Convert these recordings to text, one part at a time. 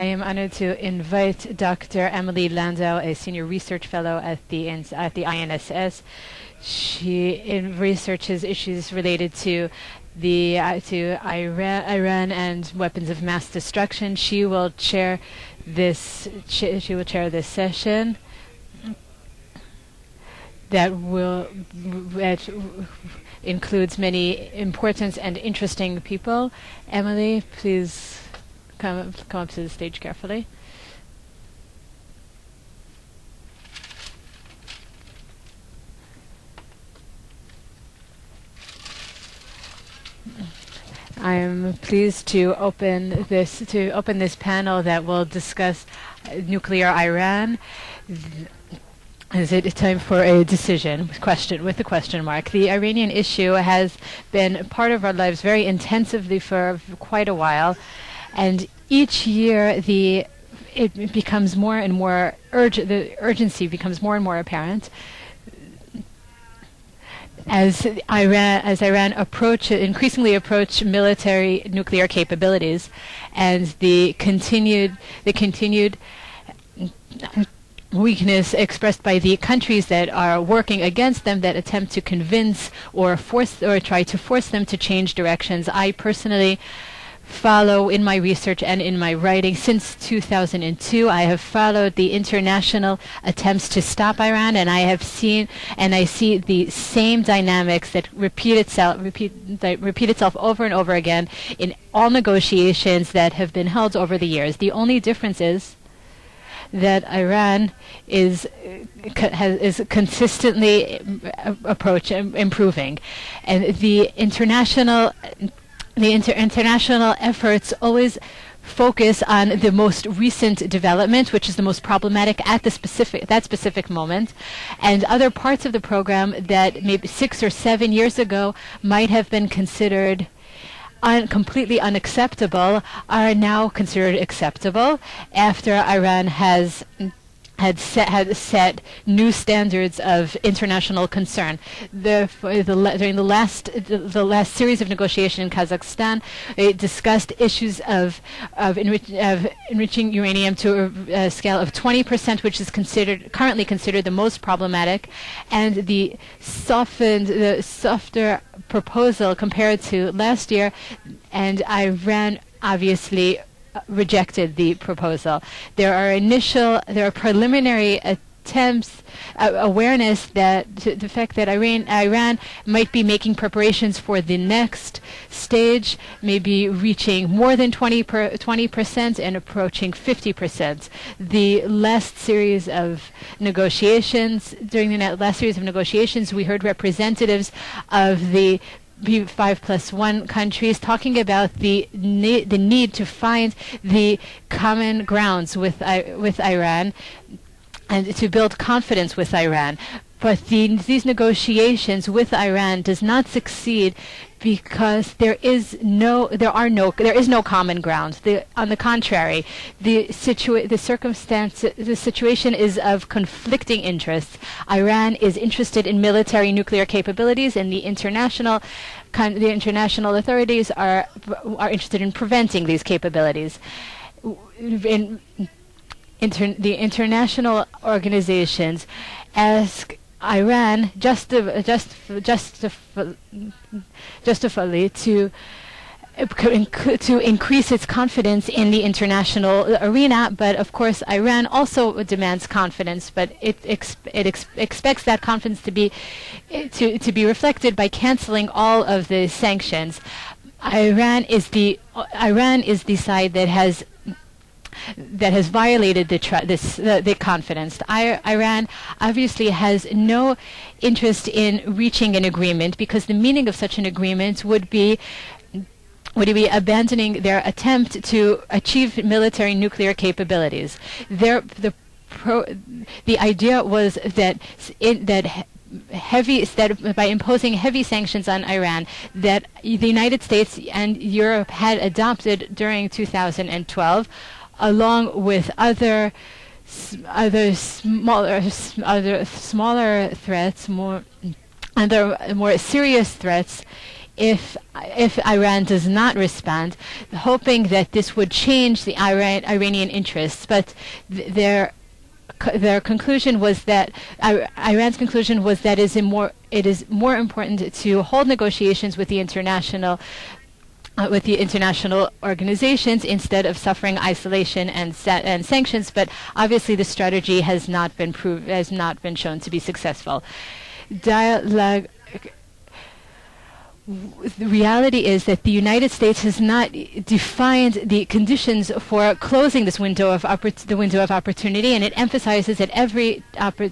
I am honored to invite Dr. Emily Landau, a senior research fellow at the INSS. She researches issues related to Iran and weapons of mass destruction. She will chair this. She will chair this session that includes many important and interesting people. Emily, please come up to the stage carefully. I am pleased to open this panel that will discuss nuclear Iran. Is it time for a decision with a question mark? The Iranian issue has been part of our lives very intensively for quite a while, and each year it becomes more and more the urgency becomes more and more apparent as Iran increasingly approach military nuclear capabilities, and the continued weakness expressed by the countries that are working against them, that attempt to convince or try to force them to change directions. I personally follow in my research and in my writing since 2002. I have followed the international attempts to stop Iran, and I see the same dynamics that repeat itself over and over again in all negotiations that have been held over the years. The only difference is that Iran is consistently improving, and the international efforts always focus on the most recent development, which is the most problematic at that specific moment, and other parts of the program that maybe 6 or 7 years ago might have been considered completely unacceptable are now considered acceptable after Iran had set new standards of international concern. During the last series of negotiations in Kazakhstan, it discussed issues of enriching uranium to a scale of 20%, which is currently considered the most problematic, and the softer proposal compared to last year, and Iran obviously rejected the proposal. There are preliminary attempts, awareness that the fact that Iran might be making preparations for the next stage, maybe reaching more than 20% and approaching 50%. During the last series of negotiations, we heard representatives of the P5+1 countries talking about the need to find the common grounds with Iran and to build confidence with Iran. But these negotiations with Iran does not succeed because there is no common ground. On the contrary, the situation is of conflicting interests. Iran is interested in military nuclear capabilities, and the international authorities are interested in preventing these capabilities. The international organizations ask Iran justifiably to increase its confidence in the international arena, but of course Iran also demands confidence, but it expects that confidence to be reflected by canceling all of the sanctions. Iran is the side that has violated the confidence. Iran obviously has no interest in reaching an agreement, because the meaning of such an agreement would be abandoning their attempt to achieve military nuclear capabilities. The idea was that by imposing heavy sanctions on Iran that the United States and Europe had adopted during 2012, along with other smaller threats, more serious threats if Iran does not respond, hoping that this would change the Iranian interests. But their conclusion was that Iran's conclusion was that it is more important to hold negotiations with the international organizations instead of suffering isolation and sanctions. But obviously, the strategy has not been shown to be successful. Dialogue. The reality is that the United States has not defined the conditions for closing this window of opportunity, and it emphasizes that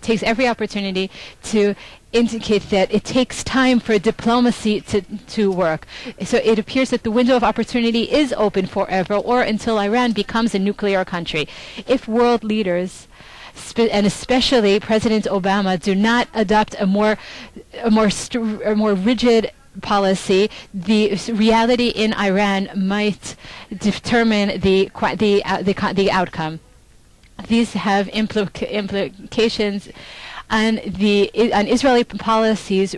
takes every opportunity to indicate that it takes time for diplomacy to work. So it appears that the window of opportunity is open forever, or until Iran becomes a nuclear country. If world leaders, and especially President Obama, do not adopt a more rigid policy, the reality in Iran might determine the outcome. These have implications on Israeli policies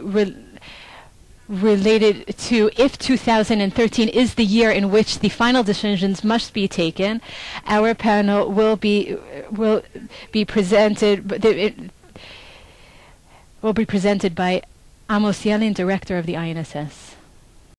related to if 2013 is the year in which the final decisions must be taken. Our panel will be presented by Amos Yelin, director of the INSS.